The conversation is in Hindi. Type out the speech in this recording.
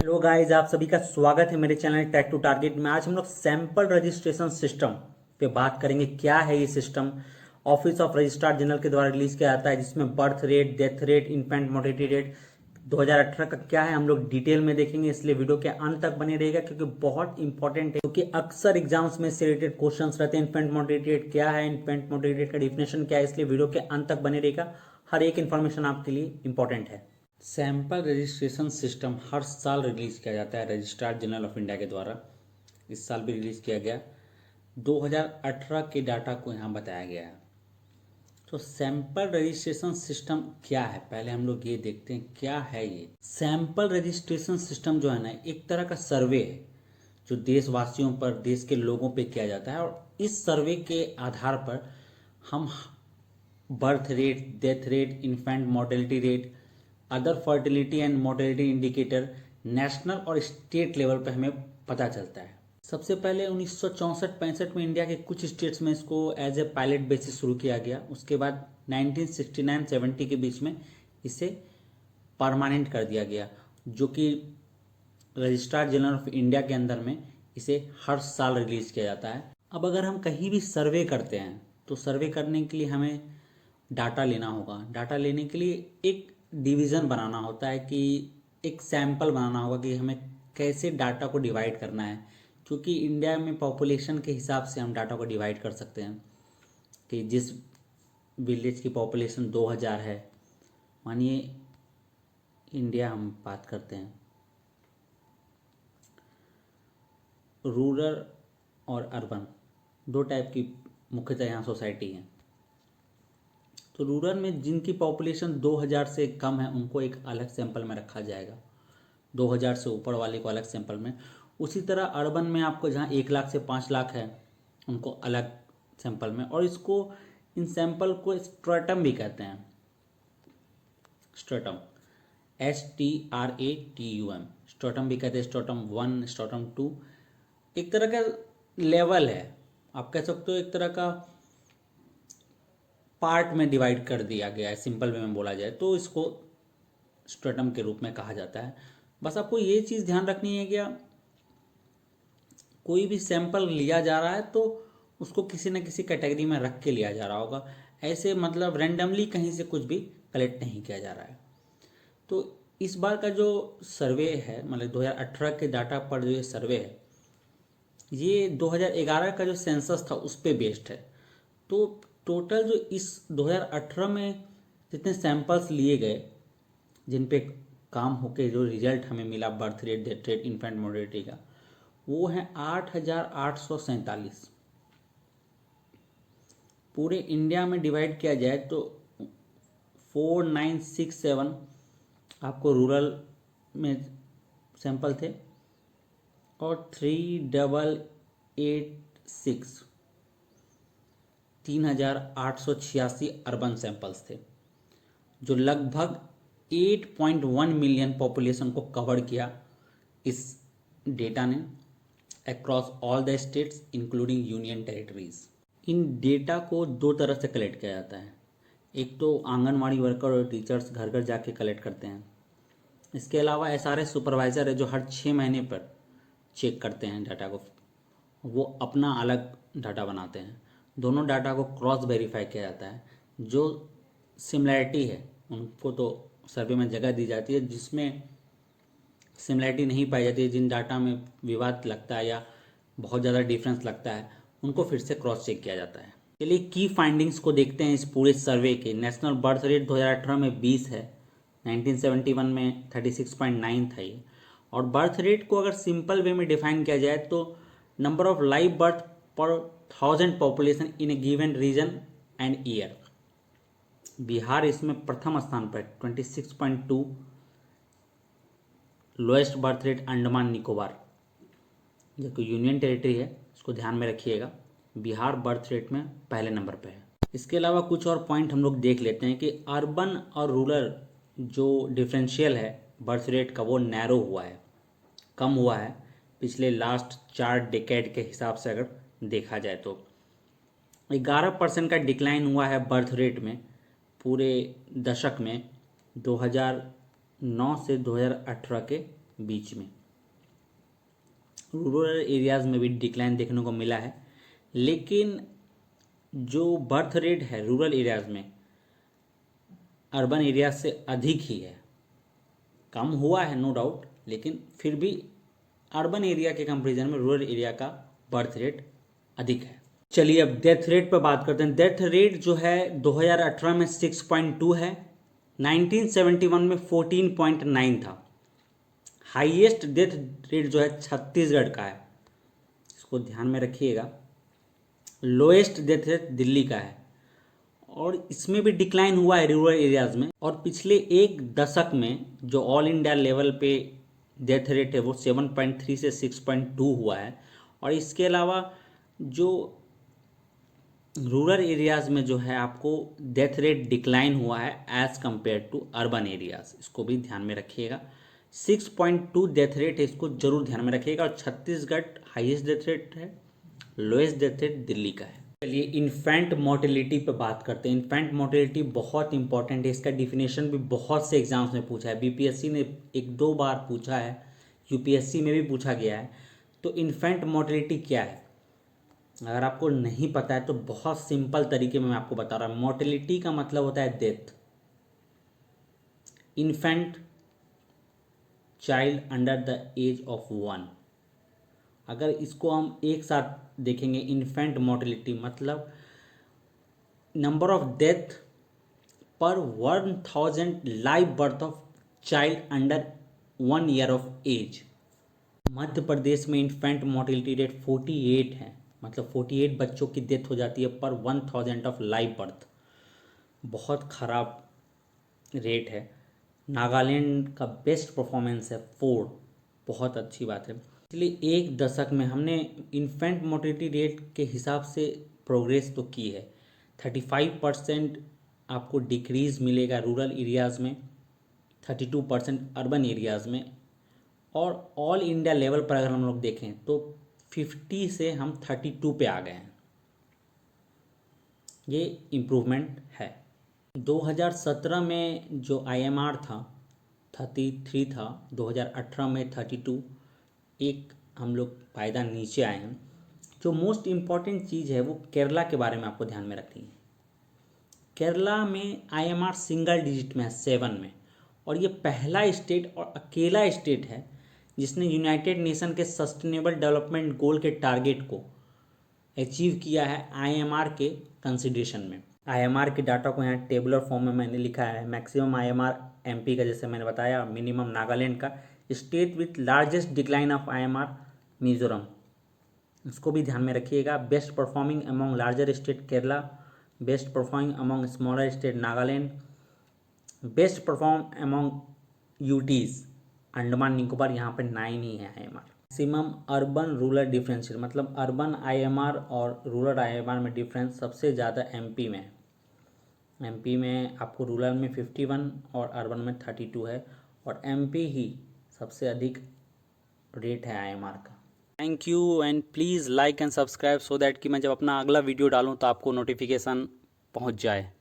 हेलो गाइस, आप सभी का स्वागत है मेरे चैनल टैग टू टारगेट में। आज हम लोग सैंपल रजिस्ट्रेशन सिस्टम पे बात करेंगे। क्या है ये system? Office of registrar general के द्वारा रिलीज किया जाता है, जिसमें birth rate, death rate, infant mortality rate 2018 का क्या है हम लोग डिटेल में देखेंगे, इसलिए वीडियो के अंत तक बने रहेगा क्योंकि बहुत इंपॉर्टेंट है। क्योंकि अक्सर एग्जाम्स में इससे रिलेटेड क्वेश्चन रहते हैं। इन्फेंट मोर्टेलिटी रेट क्या है, इन्फेंट मोर्टेलिटी रेट का डिफिनेशन क्या है, इसलिए वीडियो के अंत तक बने रहेगा। हर एक इन्फॉर्मेशन आपके लिए इंपॉर्टेंट है। सैंपल रजिस्ट्रेशन सिस्टम हर साल रिलीज़ किया जाता है रजिस्ट्रार जनरल ऑफ इंडिया के द्वारा। इस साल भी रिलीज़ किया गया। 2018 के डाटा को यहाँ बताया गया है। तो सैंपल रजिस्ट्रेशन सिस्टम क्या है, पहले हम लोग ये देखते हैं क्या है ये। सैंपल रजिस्ट्रेशन सिस्टम जो है ना, एक तरह का सर्वे है जो देशवासियों पर, देश के लोगों पे किया जाता है। और इस सर्वे के आधार पर हम birth rate, death rate, infant mortality rate, other fertility and mortality indicator national और स्टेट लेवल पर हमें पता चलता है। सबसे पहले 1964-65 में इंडिया के कुछ स्टेट्स में इसको एज ए पायलट बेसिस शुरू किया गया। उसके बाद 1969-70 के बीच में इसे परमानेंट कर दिया गया, जो कि रजिस्ट्रार जनरल ऑफ इंडिया के अंदर में इसे हर साल रिलीज किया जाता है। अब अगर हम कहीं भी सर्वे करते हैं तो सर्वे करने के लिए हमें डाटा लेना होगा। डाटा लेने के लिए एक डिवीज़न बनाना होता है, कि एक सैंपल बनाना होगा कि हमें कैसे डाटा को डिवाइड करना है। क्योंकि इंडिया में पॉपुलेशन के हिसाब से हम डाटा को डिवाइड कर सकते हैं कि जिस विलेज की पॉपुलेशन 2000 है, मानिए इंडिया हम बात करते हैं, रूरल और अर्बन दो टाइप की मुख्यतः यहाँ सोसाइटी हैं। तो रूरल में जिनकी पॉपुलेशन 2000 से कम है उनको एक अलग सैंपल में रखा जाएगा, 2000 से ऊपर वाले को अलग सैंपल में। उसी तरह अर्बन में आपको जहाँ 1 लाख से 5 लाख है उनको अलग सैंपल में। और इसको, इन सैंपल को स्ट्रेटम भी कहते हैं। स्ट्रेटम, STRATUM, स्ट्रेटम भी कहते हैं। स्ट्रेटम 1, स्ट्रेटम 2 एक तरह का लेवल है, आप कह सकते हो। एक तरह का पार्ट में डिवाइड कर दिया गया है, सिंपल वे में बोला जाए तो इसको स्ट्रेटम के रूप में कहा जाता है। बस आपको ये चीज़ ध्यान रखनी है कि कोई भी सैंपल लिया जा रहा है तो उसको किसी न किसी कैटेगरी में रख के लिया जा रहा होगा। ऐसे मतलब रैंडमली कहीं से कुछ भी कलेक्ट नहीं किया जा रहा है। तो इस बार का जो सर्वे है, मतलब 2018 के डाटा पर जो ये सर्वे है, ये 2011 का जो सेंसस था उस पर बेस्ड है। तो टोटल जो इस 2018 में जितने सैंपल्स लिए गए, जिन पे काम होके जो रिजल्ट हमें मिला birth rate, death rate, infant mortality का, वो है 8847। पूरे इंडिया में डिवाइड किया जाए तो 4967 आपको रूरल में सैंपल थे और 3886 अर्बन सैंपल्स थे, जो लगभग 8.1 मिलियन पॉपुलेशन को कवर किया इस डेटा ने, across all the states including union territories. In data को दो तरह से कलेक्ट किया जाता है। एक तो आंगनवाड़ी वर्कर और टीचर्स घर घर जाके कलेक्ट करते हैं। इसके अलावा SRS सुपरवाइज़र है जो हर 6 महीने पर चेक करते हैं डाटा को, वो अपना अलग डाटा बनाते हैं। दोनों डाटा को क्रॉस वेरीफाई किया जाता है। जो सिमिलैरिटी है उनको तो सर्वे में जगह दी जाती है, जिसमें सिमिलैरिटी नहीं पाई जाती है, जिन डाटा में विवाद लगता है या बहुत ज़्यादा डिफरेंस लगता है, उनको फिर से क्रॉस चेक किया जाता है। चलिए की फाइंडिंग्स को देखते हैं इस पूरे सर्वे के। नेशनल बर्थ रेट 2018 में 20 है, 1971 में 36.9 था ये। और बर्थ रेट को अगर सिंपल वे में डिफाइन किया जाए तो नंबर ऑफ लाइव बर्थ पर 1000 population in a given region and year. Bihar इसमें प्रथम स्थान पर 26.2। Lowest birth rate Andaman Nicobar, जो कि यूनियन टेरिटरी है, इसको ध्यान में रखिएगा। बिहार बर्थ रेट में पहले नंबर पर है। इसके अलावा कुछ और पॉइंट हम लोग देख लेते हैं कि अर्बन और रूरल जो डिफरेंशियल है बर्थ रेट का, वो नैरो हुआ है, कम हुआ है पिछले लास्ट 4 डेकेड के हिसाब से अगर देखा जाए तो। 11% का डिक्लाइन हुआ है बर्थ रेट में पूरे दशक में, 2009 से 2018 के बीच में। रूरल एरियाज़ में भी डिक्लाइन देखने को मिला है, लेकिन जो बर्थ रेट है रूरल एरियाज़ में अर्बन एरिया से अधिक ही है। कम हुआ है नो डाउट, लेकिन फिर भी अर्बन एरिया के कंपैरिजन में रूरल एरिया का बर्थ रेट अधिक है। चलिए अब डेथ रेट पर बात करते हैं। डेथ रेट जो है 2018 में 6.2 है, 1971 में 14.9 था। हाईएस्ट डेथ रेट जो है छत्तीसगढ़ का है, इसको ध्यान में रखिएगा। लोएस्ट डेथ रेट दिल्ली का है, और इसमें भी डिक्लाइन हुआ है रूरल एरियाज़ में। और पिछले एक दशक में जो ऑल इंडिया लेवल पे डेथ रेट है वो 7.3 से 6.2 हुआ है। और इसके अलावा जो रूरल एरियाज़ में जो है आपको डेथ रेट डिक्लाइन हुआ है as compare to urban areas, इसको भी ध्यान में रखिएगा। 6.2 डेथ रेट है, इसको जरूर ध्यान में रखिएगा। और छत्तीसगढ़ हाईएस्ट डेथ रेट है, लोएस्ट डेथ रेट दिल्ली का है। चलिए इन्फेंट मोर्टेलिटी पे बात करते हैं। इन्फेंट मोर्टेलिटी बहुत इंपॉर्टेंट है, इसका डिफिनेशन भी बहुत से एग्जाम्स में पूछा है। बीपीएससी ने 1-2 बार पूछा है, यूपीएससी में भी पूछा गया है। तो इन्फेंट मोर्टेलिटी क्या है, अगर आपको नहीं पता है तो बहुत सिंपल तरीके में मैं आपको बता रहा हूँ। मोर्टेलिटी का मतलब होता है death. Infant child under the age of 1। अगर इसको हम एक साथ देखेंगे, इन्फेंट मोर्टेलिटी मतलब number of death per 1000 live birth of child under 1 year of age. Madhya Pradesh में इन्फेंट मोर्टेलिटी रेट 48 है, मतलब 48 बच्चों की डेथ हो जाती है पर 1000 ऑफ लाइव बर्थ। बहुत ख़राब रेट है। नागालैंड का बेस्ट परफॉर्मेंस है 4, बहुत अच्छी बात है। इसलिए एक दशक में हमने इन्फेंट मोर्टेलिटी रेट के हिसाब से प्रोग्रेस तो की है। 35% आपको डिक्रीज़ मिलेगा रूरल एरियाज़ में, 32% अर्बन एरियाज़ में। और ऑल इंडिया लेवल पर अगर हम लोग देखें तो 50 से हम 32 पे आ गए हैं। ये इम्प्रूवमेंट है। 2017 में जो IMR था 33 था, 2018 में 32, एक हम लोग पायदान नीचे आए हैं। जो मोस्ट इम्पॉर्टेंट चीज़ है वो केरला के बारे में आपको ध्यान में रखनी है। केरला में IMR सिंगल डिजिट में है, 7 में। और ये पहला स्टेट और अकेला स्टेट है जिसने यूनाइटेड नेशन के सस्टेनेबल डेवलपमेंट गोल के टारगेट को अचीव किया है IMR के कंसिडरेशन में। IMR के डाटा को यहाँ टेबुलर फॉर्म में मैंने लिखा है। मैक्सिमम IMR MP का, जैसे मैंने बताया, मिनिमम नागालैंड का। State with largest decline of IMR Mizoram, इसको भी ध्यान में रखिएगा। Best performing among larger state Kerala, best performing among smaller state Nagaland, best perform among UTs Andaman Nicobar, यहाँ पर 9 ही है IMR। Maximum urban rural differential, मतलब अर्बन IMR और रूरल IMR में डिफरेंस सबसे ज़्यादा MP में है। MP में आपको रूरल में 51 और अर्बन में 32 है, और MP ही सबसे अधिक रेट है IMR का। Thank you and please like and subscribe so that कि मैं जब अपना अगला वीडियो डालूँ तो आपको नोटिफिकेशन पहुंच जाए।